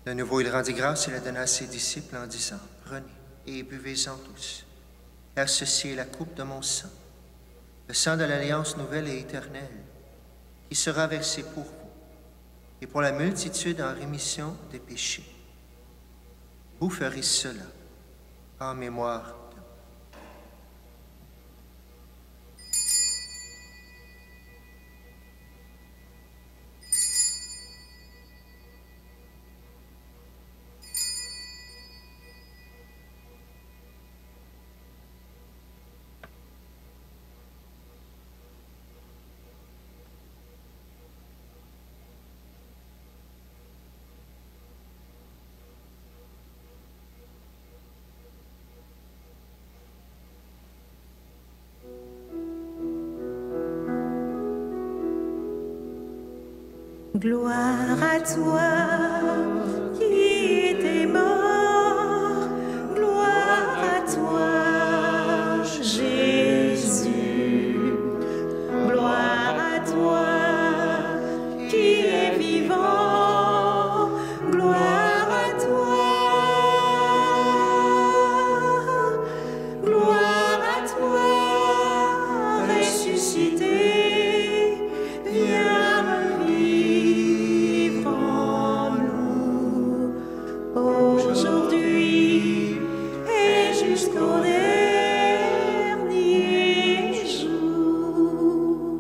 De nouveau, il rendit grâce et la donna à ses disciples en disant, « Prenez et buvez-en tous, car ceci est la coupe de mon sang, le sang de l'alliance nouvelle et éternelle, qui sera versé pour vous et pour la multitude en rémission des péchés. Vous ferez cela en mémoire de moi. » Gloire à toi qui étais mort, gloire à toi Jésus, gloire à toi qui es vivant, gloire à toi, gloire à toi ressuscité, viens. Aujourd'hui et jusqu'au dernier jour.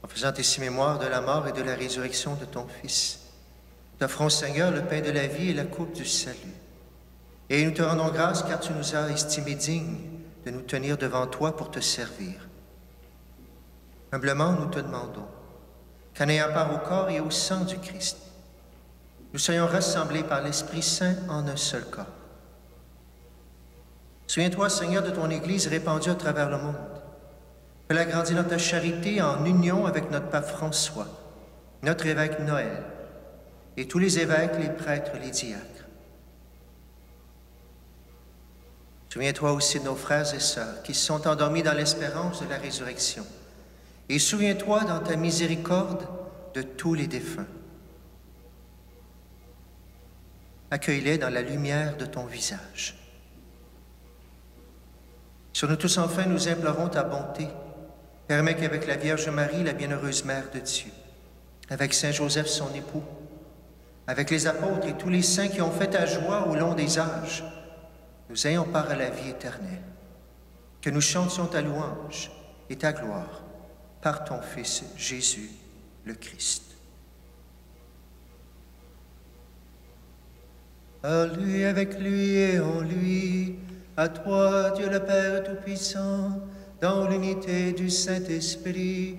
En faisant ici mémoire de la mort et de la résurrection de ton Fils, nous t'offrons, Seigneur, le pain de la vie et la coupe du salut. Et nous te rendons grâce car tu nous as estimés dignes de nous tenir devant toi pour te servir. Humblement, nous te demandons qu'en ayant part au corps et au sang du Christ, nous soyons rassemblés par l'Esprit Saint en un seul corps. Souviens-toi, Seigneur, de ton Église répandue à travers le monde Fais-la grandir dans ta charité en union avec notre pape François, notre évêque Noël, et tous les évêques, les prêtres, les diacres. Souviens-toi aussi de nos frères et sœurs qui se sont endormis dans l'espérance de la résurrection. Et souviens-toi dans ta miséricorde de tous les défunts. Accueille-les dans la lumière de ton visage. Sur nous tous enfin, nous implorons ta bonté. Permets qu'avec la Vierge Marie, la bienheureuse Mère de Dieu, avec Saint Joseph son époux, avec les apôtres et tous les saints qui ont fait ta joie au long des âges, nous ayons part à la vie éternelle. Que nous chantions ta louange et ta gloire par ton Fils Jésus le Christ. À lui, avec lui et en lui, à toi, Dieu le Père Tout-Puissant, dans l'unité du Saint-Esprit,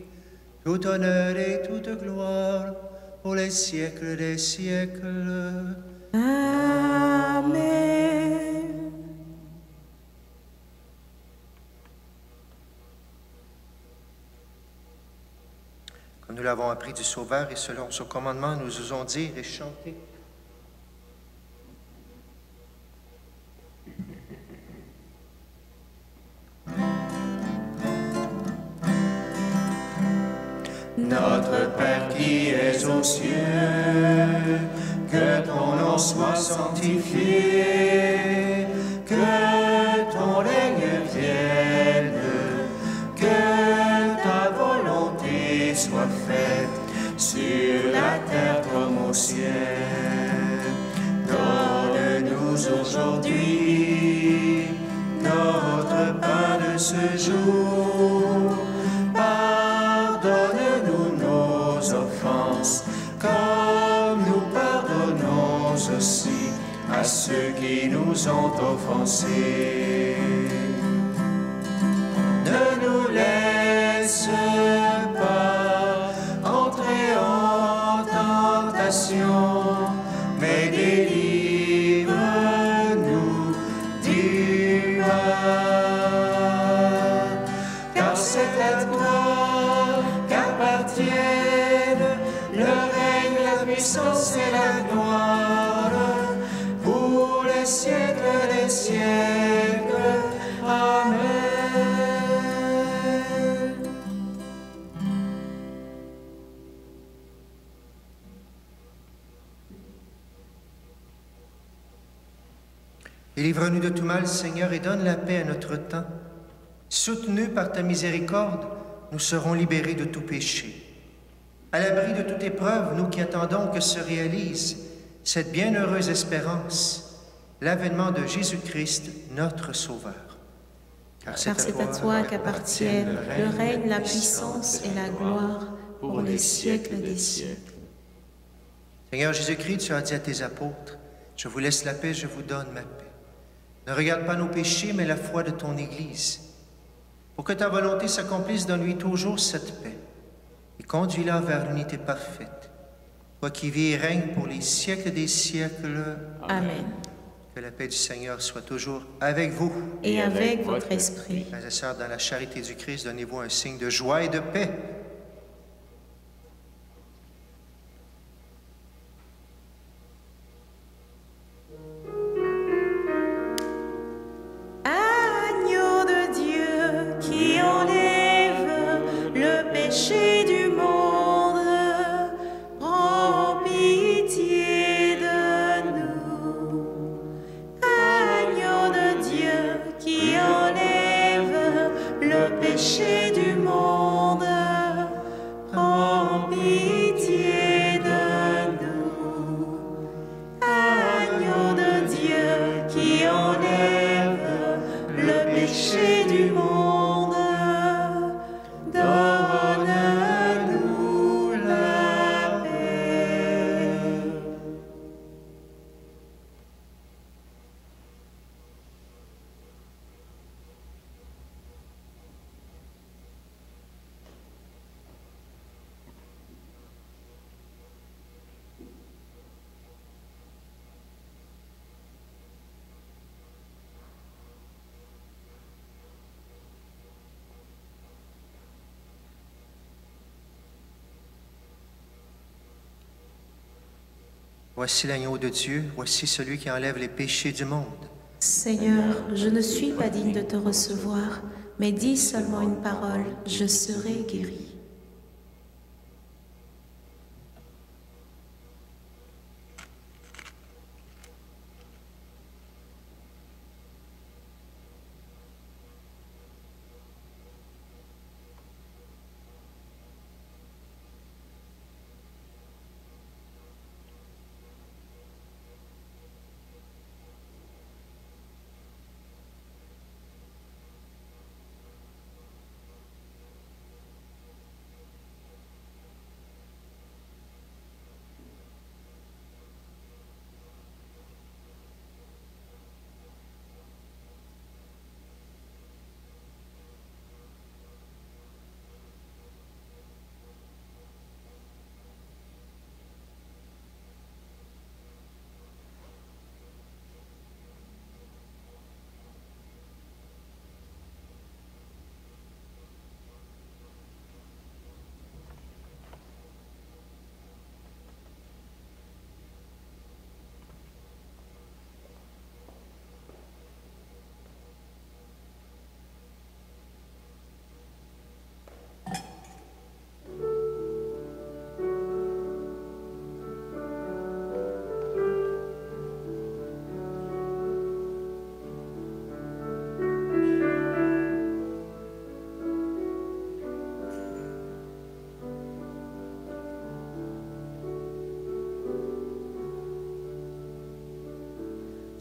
tout honneur et toute gloire pour les siècles des siècles. Amen. Comme nous l'avons appris du Sauveur et selon son commandement, nous osons dire et chanter. Notre Père qui es aux cieux, que ton nom soit sanctifié, que ton règne vienne, que ta volonté soit faite sur la terre comme au ciel. Donne-nous aujourd'hui notre pain de ce jour. Pardonne-nous nos offenses, comme nous pardonnons aussi à ceux qui nous ont offensés. Ne nous laisse pas entrer en tentation, mais délivre-nous du mal. Car c'est à toi qu'appartiennent le règne, la puissance et la gloire pour les siècles des siècles. Amen. Délivre-nous de tout mal, Seigneur, et donne la paix à notre temps. Soutenus par ta miséricorde, nous serons libérés de tout péché. À l'abri de toute épreuve, nous qui attendons que se réalise cette bienheureuse espérance, l'avènement de Jésus-Christ, notre Sauveur. Car c'est à toi qu'appartiennent le règne, la puissance et la gloire pour les siècles des siècles. Seigneur Jésus-Christ, tu as dit à tes apôtres, « Je vous laisse la paix, je vous donne ma paix. » Ne regarde pas nos péchés, mais la foi de ton Église. Pour que ta volonté s'accomplisse, donne-lui toujours cette paix et conduis-la vers l'unité parfaite. Toi qui vis et règnes pour les siècles des siècles. Amen. Que la paix du Seigneur soit toujours avec vous. Et avec votre esprit. Frères et sœurs, dans la charité du Christ, donnez-vous un signe de joie et de paix. Agneau de Dieu qui enlève le péché du monde, prends pitié de nous. Agneau de Dieu qui enlève le péché du monde, Voici l'agneau de Dieu, voici celui qui enlève les péchés du monde. Seigneur, je ne suis pas digne de te recevoir, mais dis seulement une parole, je serai guéri.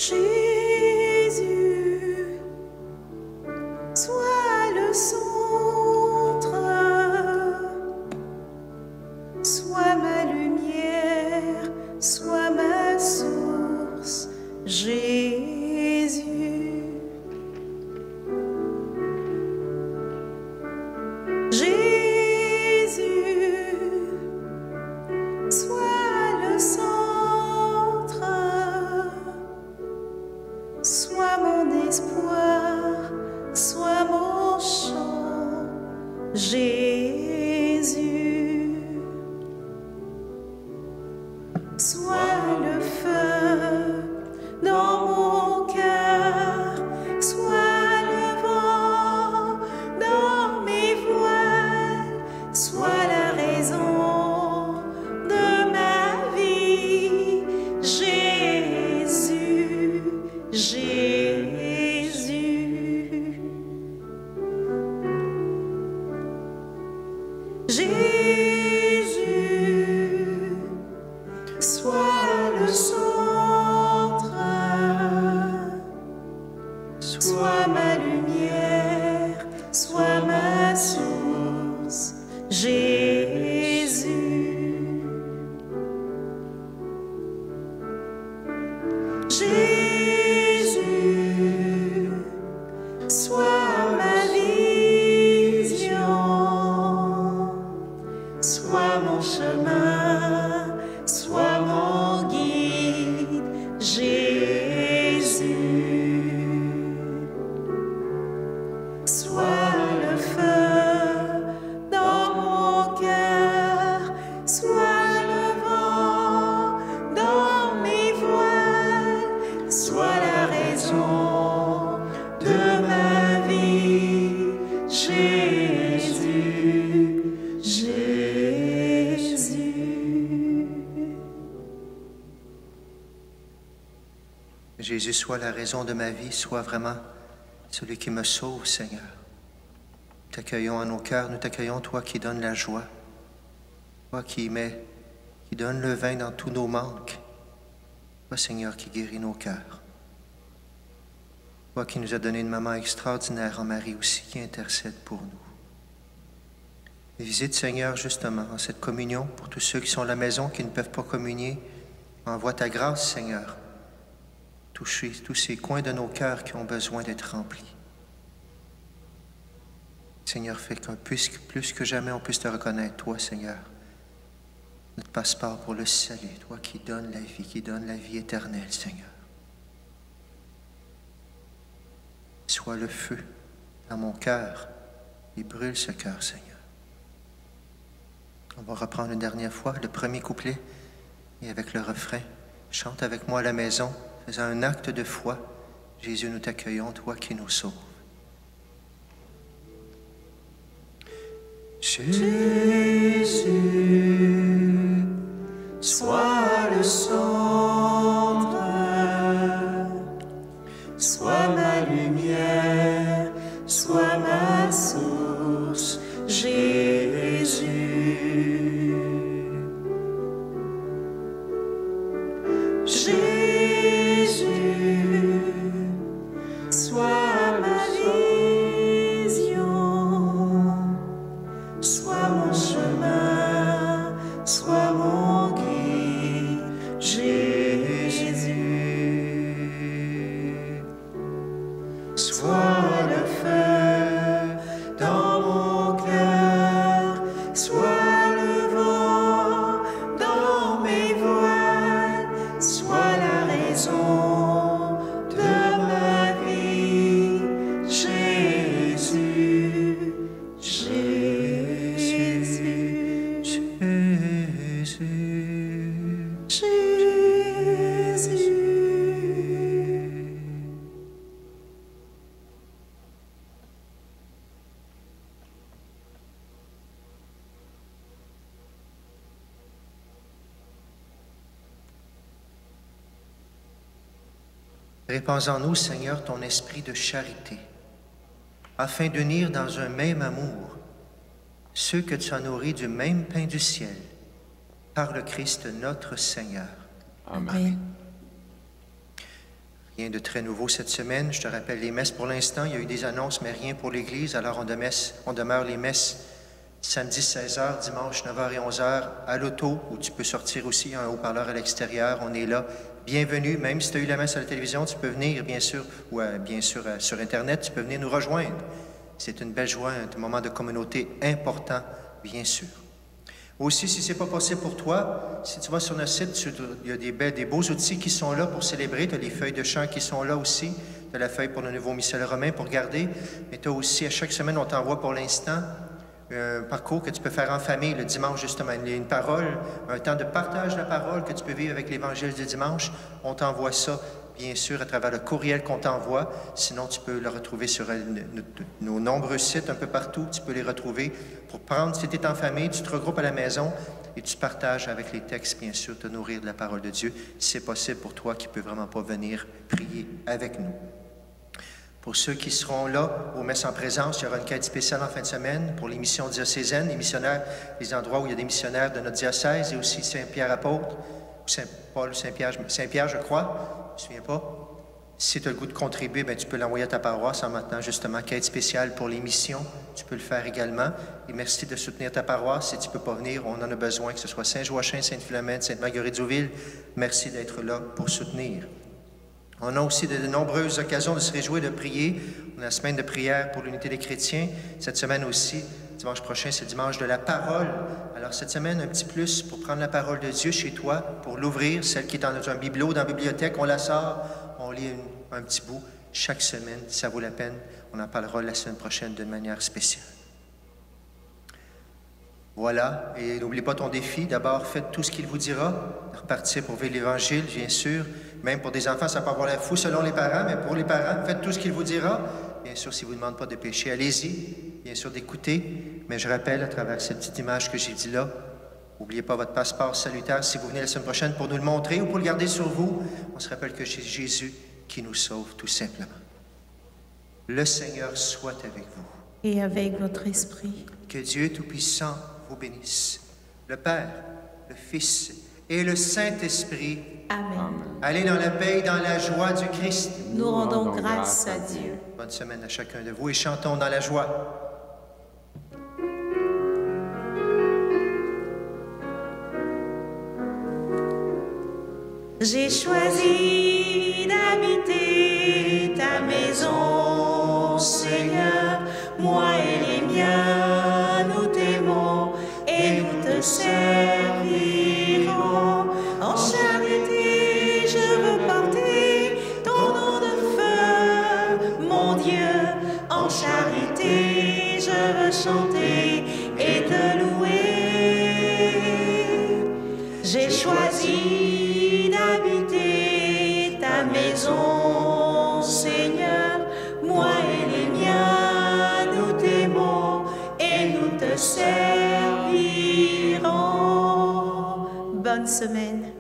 Jésus, sois le centre, sois ma lumière, sois ma source. Jésus, Jésus, sois le centre, sois mon espoir, sois mon chant. Jésus, sois le feu dans mon cœur, sois le vent dans mes voiles, sois la raison de ma vie. Jésus, Jésus, Jésus, sois le centre, sois ma lumière, sois ma source. Jésus, Jésus, sois ma vision, sois mon chemin, sois mon guide. Jésus, sois le feu dans mon cœur, sois le vent dans mes voiles, sois la raison de ma vie. Jésus, Jésus. Jésus, sois la raison de ma vie, sois vraiment celui qui me sauve, Seigneur. Nous t'accueillons en nos cœurs, nous t'accueillons, toi qui donnes la joie, toi qui donne le vin dans tous nos manques, toi, Seigneur, qui guérit nos cœurs. Toi qui nous as donné une maman extraordinaire en Marie aussi, qui intercède pour nous. Visite, Seigneur, justement, en cette communion, pour tous ceux qui sont à la maison, qui ne peuvent pas communier. Envoie ta grâce, Seigneur. Toucher tous ces coins de nos cœurs qui ont besoin d'être remplis. Seigneur, fais qu'un plus que jamais on puisse te reconnaître, toi, Seigneur, notre passeport pour le salut, toi qui donnes la vie éternelle, Seigneur. Sois le feu dans mon cœur et brûle ce cœur, Seigneur. On va reprendre une dernière fois le premier couplet et avec le refrain. Chante avec moi à la maison, faisant un acte de foi. Jésus, nous t'accueillons, toi qui nous sauves. Jésus, sois le centre, sois ma lumière, sois ma source, Jésus. Jésus, sois ma vision, sois mon chemin, sois mon guide, Jésus. Sois le feu dans mon cœur, sois le vent dans mes voiles, sois la raison de ma vie, Jésus, Jésus, Jésus, Jésus. Répands en nous, Seigneur, ton esprit de charité, afin d'unir dans un même amour ceux que tu as nourris du même pain du ciel, par le Christ notre Seigneur. Amen. Rien de très nouveau cette semaine. Je te rappelle les messes pour l'instant. Il y a eu des annonces, mais rien pour l'Église. Alors on demeure les messes samedi 16h, dimanche 9h et 11h à l'auto, où tu peux sortir aussi un haut-parleur à l'extérieur. On est là. Bienvenue. Même si tu as eu la messe à la télévision, tu peux venir, bien sûr, ou bien sûr sur Internet, tu peux venir nous rejoindre. C'est une belle joie, un moment de communauté important, bien sûr. Aussi, si ce n'est pas possible pour toi, si tu vas sur notre site, il y a des beaux outils qui sont là pour célébrer. Tu as les feuilles de chant qui sont là aussi. Tu as la feuille pour le nouveau missel romain pour garder. Mais tu as aussi, à chaque semaine, on t'envoie pour l'instant un parcours que tu peux faire en famille le dimanche, justement. Il y a une parole, un temps de partage de la parole que tu peux vivre avec l'Évangile du dimanche. On t'envoie ça, bien sûr, à travers le courriel qu'on t'envoie. Sinon, tu peux le retrouver sur nos nombreux sites un peu partout. Tu peux les retrouver pour prendre, si tu es en famille, tu te regroupes à la maison et tu partages avec les textes, bien sûr, te nourrir de la parole de Dieu. Si c'est possible pour toi qui ne peux vraiment pas venir prier avec nous. Pour ceux qui seront là aux messes en présence, il y aura une quête spéciale en fin de semaine pour les missions diocésaines, les missionnaires, les endroits où il y a des missionnaires de notre diocèse et aussi Saint-Pierre-Apôtre, ou Saint-Paul, Saint-Pierre, je crois, je ne me souviens pas. Si tu as le goût de contribuer, bien, tu peux l'envoyer à ta paroisse en maintenant justement quête spéciale pour les missions. Tu peux le faire également. Et merci de soutenir ta paroisse. Si tu ne peux pas venir, on en a besoin, que ce soit Saint-Joachim, Sainte-Philomène, Sainte-Marguerite-Zouville. Merci d'être là pour soutenir. On a aussi de nombreuses occasions de se réjouir, de prier. On a la semaine de prière pour l'unité des chrétiens. Cette semaine aussi, dimanche prochain, c'est le dimanche de la parole. Alors cette semaine, un petit plus pour prendre la parole de Dieu chez toi, pour l'ouvrir. Celle qui est dans un bibelot, dans la bibliothèque, on la sort, on lit un petit bout chaque semaine. Ça vaut la peine. On en parlera la semaine prochaine d'une manière spéciale. Voilà, et n'oubliez pas ton défi. D'abord, faites tout ce qu'il vous dira. Repartir pour vivre l'Évangile, bien sûr. Même pour des enfants, ça peut avoir l'air fou selon les parents, mais pour les parents, faites tout ce qu'il vous dira. Bien sûr, s'il ne vous demande pas de pécher, allez-y. Bien sûr, d'écouter. Mais je rappelle, à travers cette petite image que j'ai dit là, n'oubliez pas votre passeport salutaire si vous venez la semaine prochaine pour nous le montrer ou pour le garder sur vous. On se rappelle que c'est Jésus qui nous sauve, tout simplement. Le Seigneur soit avec vous. Et avec votre esprit. Que Dieu Tout-Puissant vous bénisse. Le Père, le Fils et le Saint-Esprit. Amen. Allez dans la paix et dans la joie du Christ. Nous rendons grâce à Dieu. Bonne semaine à chacun de vous et chantons dans la joie. J'ai choisi d'habiter ta maison, Seigneur. Moi et les miens, nous t'aimons et nous te servirons. En charité, je veux porter ton nom de feu, mon Dieu. En charité, je veux chanter et te louer. J'ai choisi d'habiter serviront. Bonne semaine.